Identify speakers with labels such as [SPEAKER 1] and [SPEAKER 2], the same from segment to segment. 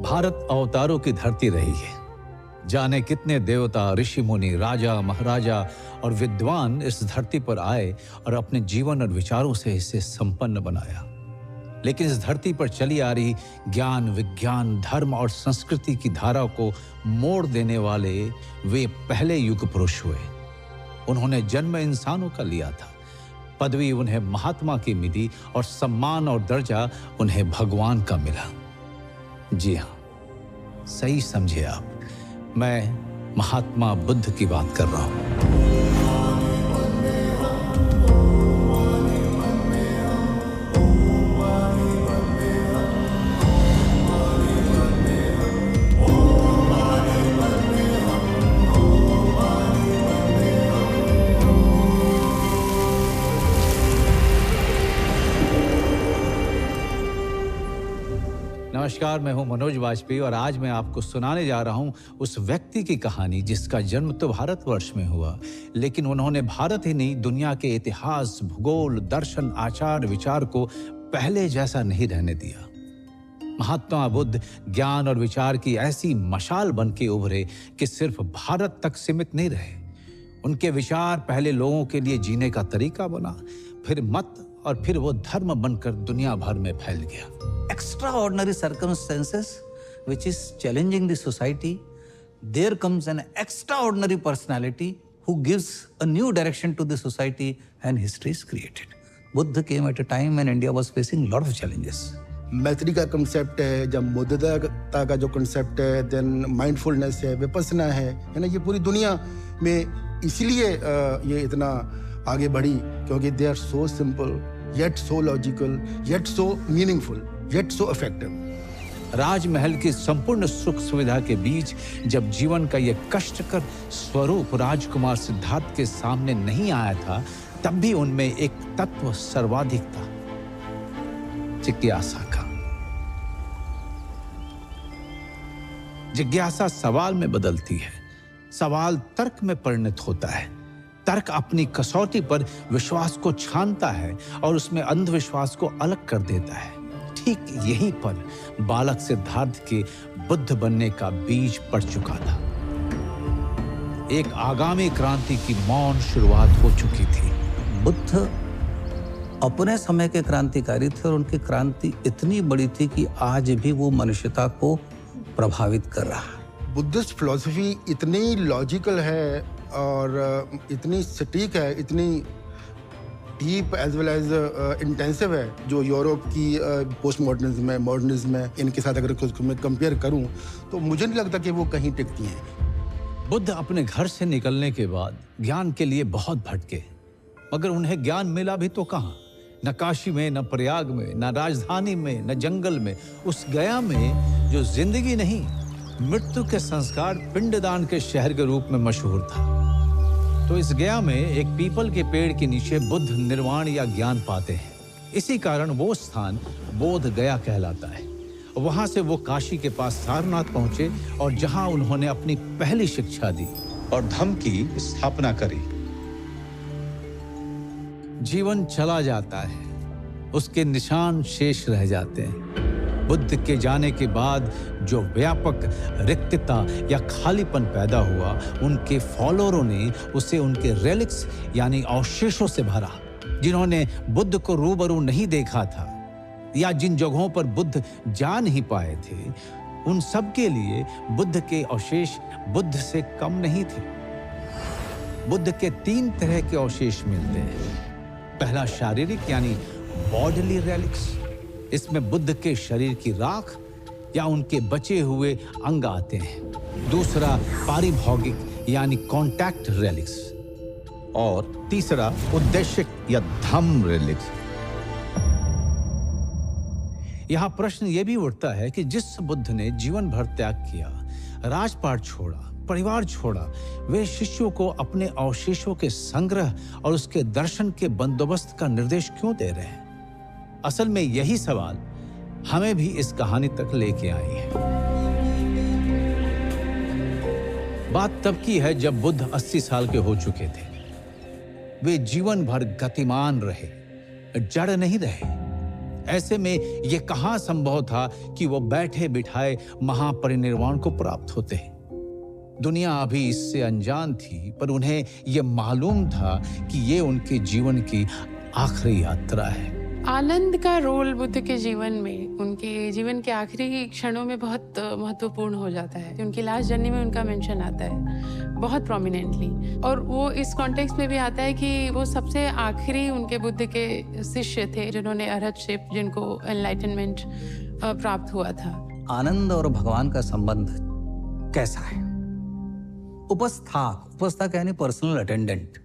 [SPEAKER 1] भारत अवतारों की धरती रही है। जाने कितने देवता, ऋषि मुनि, राजा, महाराजा और विद्वान इस धरती पर आए और अपने जीवन और विचारों से इसे संपन्न बनाया। लेकिन इस धरती पर चली आ रही ज्ञान, विज्ञान, धर्म और संस्कृति की धारा को मोड़ देने वाले वे पहले युग पुरुष हुए। उन्होंने जन्म इंसानों का लिया था, पदवी उन्हें महात्मा की मिली और सम्मान और दर्जा उन्हें भगवान का मिला। जी हाँ, सही समझे आप, मैं महात्मा बुद्ध की बात कर रहा हूं। नमस्कार, मैं हूं मनोज वाजपेयी और आज मैं आपको सुनाने जा रहा हूं उस व्यक्ति की कहानी जिसका जन्म तो भारतवर्ष में हुआ, लेकिन उन्होंने भारत ही नहीं, दुनिया के इतिहास, भूगोल, दर्शन, आचार, विचार को पहले जैसा नहीं रहने दिया। महात्मा बुद्ध ज्ञान और विचार की ऐसी मशाल बन के उभरे कि सिर्फ भारत तक सीमित नहीं रहे। उनके विचार पहले लोगों के लिए जीने का तरीका बना, फिर मत और फिर वो धर्म बनकर दुनिया भर में फैल गया।
[SPEAKER 2] Extraordinary circumstances which is challenging the society, there comes an extraordinary personality who gives a new direction to the society and history is created. Buddha came at a time when India was facing a lot of challenges.
[SPEAKER 3] मैत्री का concept है, जब मुद्दता का जो concept है, then mindfulness है, विपස්සना है ना, ये पूरी दुनिया में इसीलिए ये इतना आगे बढ़ी क्योंकि they are so simple yet so logical yet so meaningful yet so effective.
[SPEAKER 1] राजमहल की संपूर्ण सुख सुविधा के बीच जब जीवन का यह कष्टकर स्वरूप राजकुमार सिद्धार्थ के सामने नहीं आया था, तब भी उनमें एक तत्व सर्वाधिक था, जिज्ञासा का। जिज्ञासा सवाल में बदलती है, सवाल तर्क में परिणत होता है, तर्क अपनी कसौटी पर विश्वास को छानता है और उसमें अंधविश्वास को अलग कर देता है। ठीक यहीं पर बालक सिद्धार्थ के बुद्ध बनने का बीज पड़ चुका था। एक आगामी क्रांति की मौन शुरुआत हो चुकी थी।
[SPEAKER 2] बुद्ध अपने समय के क्रांतिकारी थे और उनकी क्रांति इतनी बड़ी थी कि आज भी वो मनुष्यता को प्रभावित कर रहा है।
[SPEAKER 3] बुद्धिस्ट फिलॉसफी इतनी लॉजिकल है और इतनी सटीक है, इतनी deep as well as intensive है, जो यूरोप की पोस्ट मॉडर्निज्म है, मॉडर्निज्म है, इनके साथ अगर कुछ मैं कंपेयर करूं तो मुझे नहीं लगता कि वो कहीं टिकती हैं।
[SPEAKER 1] बुद्ध अपने घर से निकलने के बाद ज्ञान के लिए बहुत भटके, मगर उन्हें ज्ञान मिला भी तो कहाँ? न काशी में, न प्रयाग में, न राजधानी में, न जंगल में, उस गया में जो जिंदगी नहीं, मृत्यु के संस्कार पिंडदान के शहर के रूप में मशहूर था। तो इस गया में एक पीपल के पेड़ के नीचे बुद्ध निर्वाण या ज्ञान पाते हैं। इसी कारण वो स्थान बोध गया कहलाता है। वहां से वो काशी के पास सारनाथ पहुंचे और जहां उन्होंने अपनी पहली शिक्षा दी और धम्म की स्थापना करी। जीवन चला जाता है, उसके निशान शेष रह जाते हैं। बुद्ध के जाने के बाद जो व्यापक रिक्तता या खालीपन पैदा हुआ, उनके फॉलोअरों ने उसे उनके रेलिक्स यानी अवशेषों से भरा। जिन्होंने बुद्ध को रूबरू नहीं देखा था या जिन जगहों पर बुद्ध जा नहीं पाए थे, उन सब के लिए बुद्ध के अवशेष बुद्ध से कम नहीं थे। बुद्ध के 3 तरह के अवशेष मिलते हैं। पहला शारीरिक यानी बॉडीली रेलिक्स, इसमें बुद्ध के शरीर की राख या उनके बचे हुए अंग आते हैं। दूसरा पारिभौगिक यानी कॉन्टैक्ट रेलिक्स और तीसरा उद्देश्य या धम्म रेलिक्स। यहां प्रश्न यह भी उठता है कि जिस बुद्ध ने जीवन भर त्याग किया, राजपाट छोड़ा, परिवार छोड़ा, वे शिष्यों को अपने अवशेषों के संग्रह और उसके दर्शन के बंदोबस्त का निर्देश क्यों दे रहे हैं? असल में यही सवाल हमें भी इस कहानी तक लेके आई है। बात तब की है जब बुद्ध 80 साल के हो चुके थे। वे जीवन भर गतिमान रहे, जड़ नहीं रहे। ऐसे में यह कहां संभव था कि वो बैठे बिठाए महापरिनिर्वाण को प्राप्त होते हैं। दुनिया अभी इससे अनजान थी, पर उन्हें यह मालूम था कि ये उनके जीवन की आखिरी यात्रा है।
[SPEAKER 4] आनंद का रोल बुद्ध के जीवन में, उनके जीवन के आखिरी क्षणों में बहुत महत्वपूर्ण हो जाता है। उनकी लास्ट जर्नी में उनका मेंशन आता है बहुत प्रोमिनेंटली, और वो इस कॉन्टेक्स्ट में भी आता है कि वो सबसे आखिरी उनके बुद्ध के शिष्य थे जिन्होंने अरहतशिप, जिनको एनलाइटनमेंट प्राप्त हुआ था।
[SPEAKER 2] आनंद और भगवान का संबंध कैसा है? उपस्थाक यानी पर्सनल अटेंडेंट।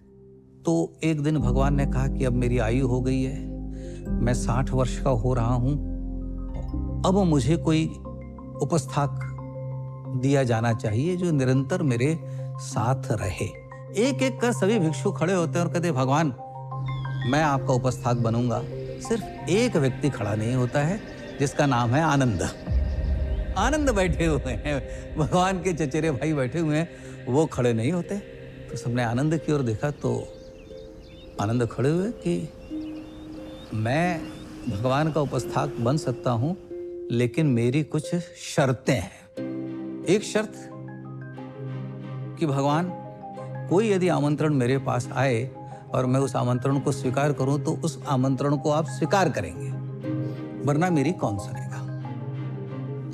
[SPEAKER 2] तो एक दिन भगवान ने कहा कि अब मेरी आयु हो गई है, मैं 60 वर्ष का हो रहा हूं, अब मुझे कोई उपस्थाक दिया जाना चाहिए जो निरंतर मेरे साथ रहे। एक एक कर सभी भिक्षु खड़े होते हैं और कहते, भगवान मैं आपका उपस्थाक बनूंगा। सिर्फ एक व्यक्ति खड़ा नहीं होता है जिसका नाम है आनंद। आनंद बैठे हुए हैं, भगवान के चचेरे भाई बैठे हुए हैं, वो खड़े नहीं होते। तो सबने आनंद की ओर देखा तो आनंद खड़े हुए कि मैं भगवान का उपस्थाक बन सकता हूं, लेकिन मेरी कुछ शर्तें हैं। एक शर्त कि भगवान कोई यदि आमंत्रण मेरे पास आए और मैं उस आमंत्रण को स्वीकार करूं तो उस आमंत्रण को आप स्वीकार करेंगे, वरना मेरी कौन सुनेगा।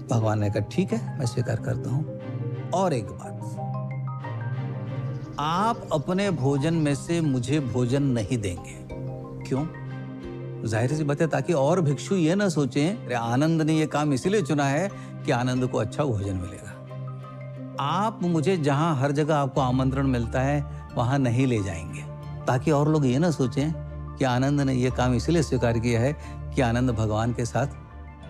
[SPEAKER 2] भगवान ने कहा ठीक है, मैं स्वीकार करता हूं। और एक बात, आप अपने भोजन में से मुझे भोजन नहीं देंगे। क्यों? जाहिर सी बात है, ताकि और भिक्षु ये ना सोचें अरे आनंद ने ये काम इसलिए चुना है कि आनंद को अच्छा भोजन मिलेगा। आप मुझे जहां हर जगह आपको आमंत्रण मिलता है वहां नहीं ले जाएंगे, ताकि और लोग ये ना सोचें कि आनंद ने ये काम इसलिए स्वीकार किया है कि आनंद भगवान के साथ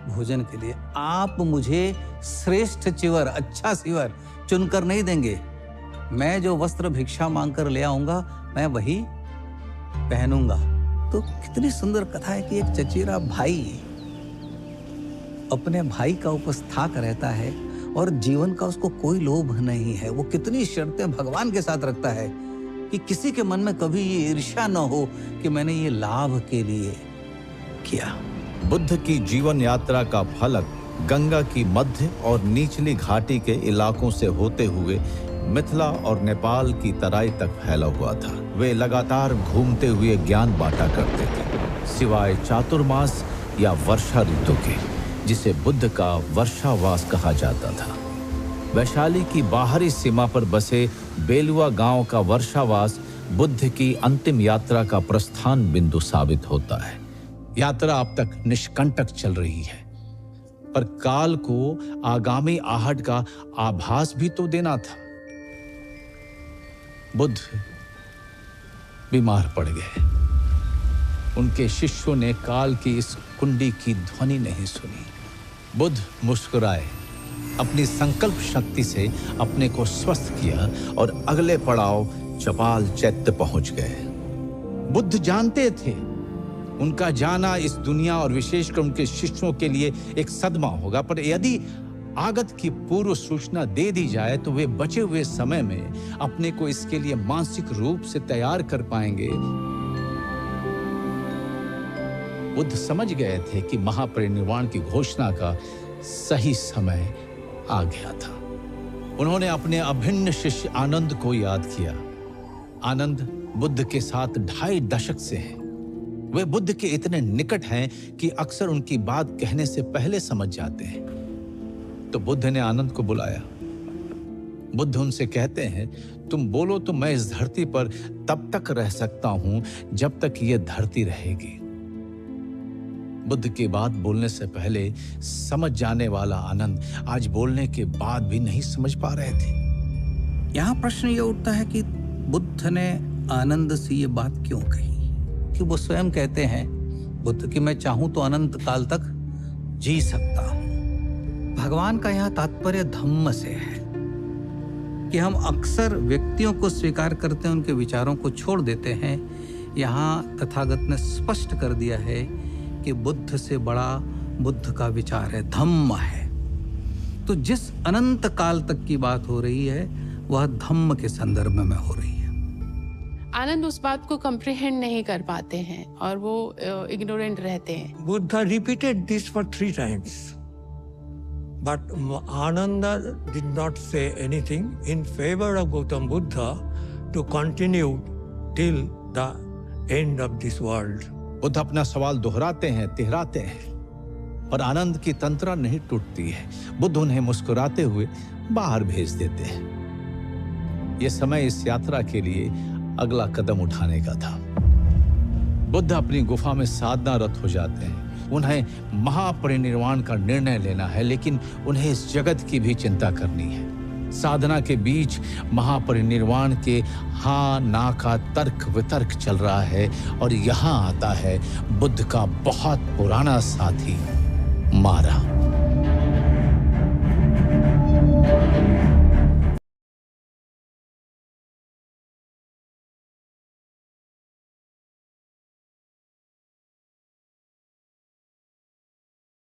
[SPEAKER 2] भोजन के लिए। आप मुझे श्रेष्ठ चिवर, अच्छा सिवर चुनकर नहीं देंगे। मैं जो वस्त्र भिक्षा मांगकर ले आऊंगा मैं वही पहनूंगा। तो कितनी सुंदर कथा है कि एक चचेरा भाई अपने भाई का उपस्थाक रहता है और जीवन का उसको कोई लोभ नहीं है। वो कितनी शर्तें भगवान के साथ रखता है कि किसी के मन में कभी ये ईर्ष्या न हो कि मैंने ये लाभ के लिए किया।
[SPEAKER 1] बुद्ध की जीवन यात्रा का फलक गंगा की मध्य और निचली घाटी के इलाकों से होते हुए मिथिला और नेपाल की तराई तक फैला हुआ था। वे लगातार घूमते हुए ज्ञान बांटा करते थे, सिवाय चातुर्मास या वर्षा ऋतु के, जिसे बुद्ध का वर्षावास कहा जाता था। वैशाली की बाहरी सीमा पर बसे बेलुआ गांव का वर्षावास बुद्ध की अंतिम यात्रा का प्रस्थान बिंदु साबित होता है। यात्रा अब तक निष्कंटक चल रही है, पर काल को आगामी आहट का आभास भी तो देना था। बुद्ध बीमार पड़ गए। उनके शिष्यों ने काल की इस कुंडी की ध्वनि नहीं सुनी। बुद्ध मुस्कुराए, अपनी संकल्प शक्ति से अपने को स्वस्थ किया और अगले पड़ाव चपाल चैत्य पहुंच गए। बुद्ध जानते थे उनका जाना इस दुनिया और विशेषकर उनके शिष्यों के लिए एक सदमा होगा, पर यदि आगत की पूर्व सूचना दे दी जाए तो वे बचे हुए समय में अपने को इसके लिए मानसिक रूप से तैयार कर पाएंगे। बुद्ध समझ गए थे कि महापरिनिर्वाण की घोषणा का सही समय आ गया था। उन्होंने अपने अभिन्न शिष्य आनंद को याद किया। आनंद बुद्ध के साथ 2.5 दशक से हैं। वे बुद्ध के इतने निकट हैं कि अक्सर उनकी बात कहने से पहले समझ जाते हैं। तो बुद्ध ने आनंद को बुलाया। बुद्ध उनसे कहते हैं, तुम बोलो तो मैं इस धरती पर तब तक रह सकता हूं जब तक यह धरती रहेगी। बुद्ध की बात बोलने से पहले समझ जाने वाला आनंद आज बोलने के बाद भी नहीं समझ पा रहे थे।
[SPEAKER 2] यहां प्रश्न यह उठता है कि बुद्ध ने आनंद से ये बात क्यों कही, कि वो स्वयं कहते हैं बुद्ध कि मैं चाहूं तो अनंत काल तक जी सकता हूं। भगवान का यह तात्पर्य धम्म से है कि हम अक्सर व्यक्तियों को स्वीकार करते हैं, उनके विचारों को छोड़ देते हैं। यहाँ तथागत ने स्पष्ट कर दिया है कि बुद्ध से बड़ा बुद्ध का विचार है, धम्म है। तो जिस अनंत काल तक की बात हो रही है वह धम्म के संदर्भ में हो रही है।
[SPEAKER 4] आनंद उस बात को कम्प्रिहेंड नहीं कर पाते हैं और वो इग्नोरेंट रहते हैं।
[SPEAKER 5] Buddha repeated this for 3 times. But Ananda did not say anything in favor of Gautam Buddha to continue till the end of this world.
[SPEAKER 1] Buddha अपना सवाल दोहराते हैं, तिहराते हैं, पर आनंद की तंत्रा नहीं टूटती है। बुद्ध उन्हें मुस्कुराते हुए बाहर भेज देते हैं। यह समय इस यात्रा के लिए अगला कदम उठाने का था। बुद्ध अपनी गुफा में साधनारत हो जाते हैं। उन्हें महापरिनिर्वाण का निर्णय लेना है, लेकिन उन्हें इस जगत की भी चिंता करनी है। साधना के बीच महापरिनिर्वाण के हाँ ना का तर्क वितर्क चल रहा है और यहाँ आता है बुद्ध का बहुत पुराना साथी मारा।